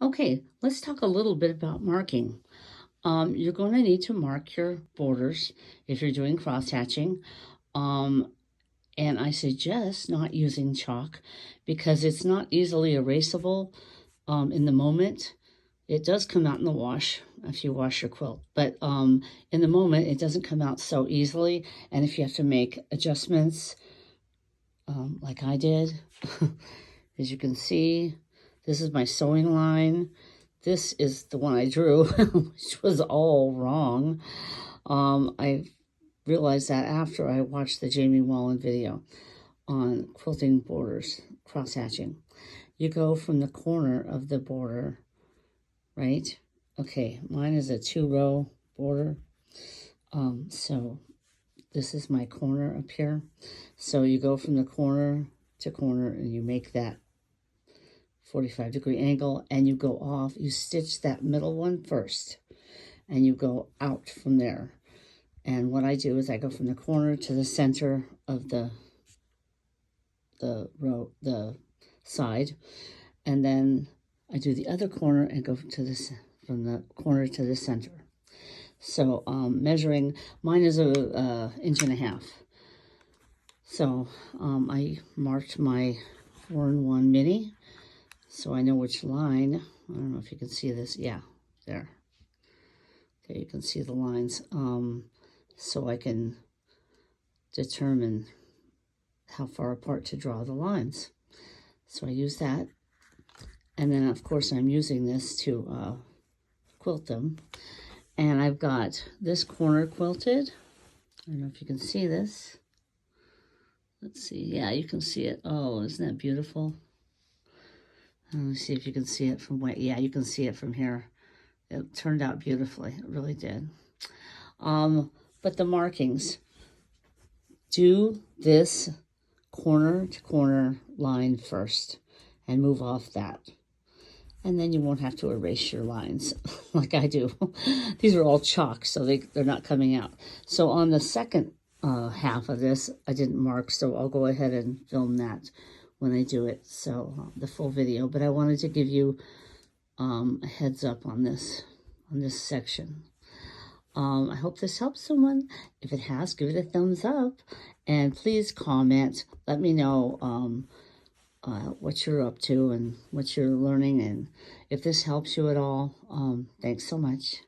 Okay, let's talk a little bit about marking. You're going to need to mark your borders if you're doing cross-hatching. And I suggest not using chalk because it's not easily erasable in the moment. It does come out in the wash if you wash your quilt, but in the moment it doesn't come out so easily. And if you have to make adjustments like I did, as you can see, this is my sewing line. This is the one I drew, which was all wrong. I realized that after I watched the Jamie Wallen video on quilting borders, cross-hatching. You go from the corner of the border, right? Okay, mine is a 2-row border. So this is my corner up here. So you go from the corner to corner and you make that 45-degree angle and you go off. You stitch that middle one first and you go out from there. And what I do is I go from the corner to the center of the side, and then I do the other corner and go to this from the corner to the center. So measuring, mine is a 1.5 inches. So I marked my 4-in-1 mini, so I know which line. I don't know if you can see this. Yeah, there. There you can see the lines. So I can determine how far apart to draw the lines. So I use that. And then, of course, I'm using this to quilt them. And I've got this corner quilted. I don't know if you can see this. Let's see. Yeah, you can see it. Oh, isn't that beautiful? Let me see if you can see it from where. Yeah, you can see it from here. It turned out beautifully. It really did. But the markings, do this corner to corner line first and move off that. And then you won't have to erase your lines like I do. These are all chalk, so they're not coming out. So on the second half of this, I didn't mark, so I'll go ahead and film that when I do it, so the full video. But I wanted to give you a heads up on this section. I hope this helps someone. If it has, give it a thumbs up. And please comment. Let me know what you're up to and what you're learning. And if this helps you at all, thanks so much.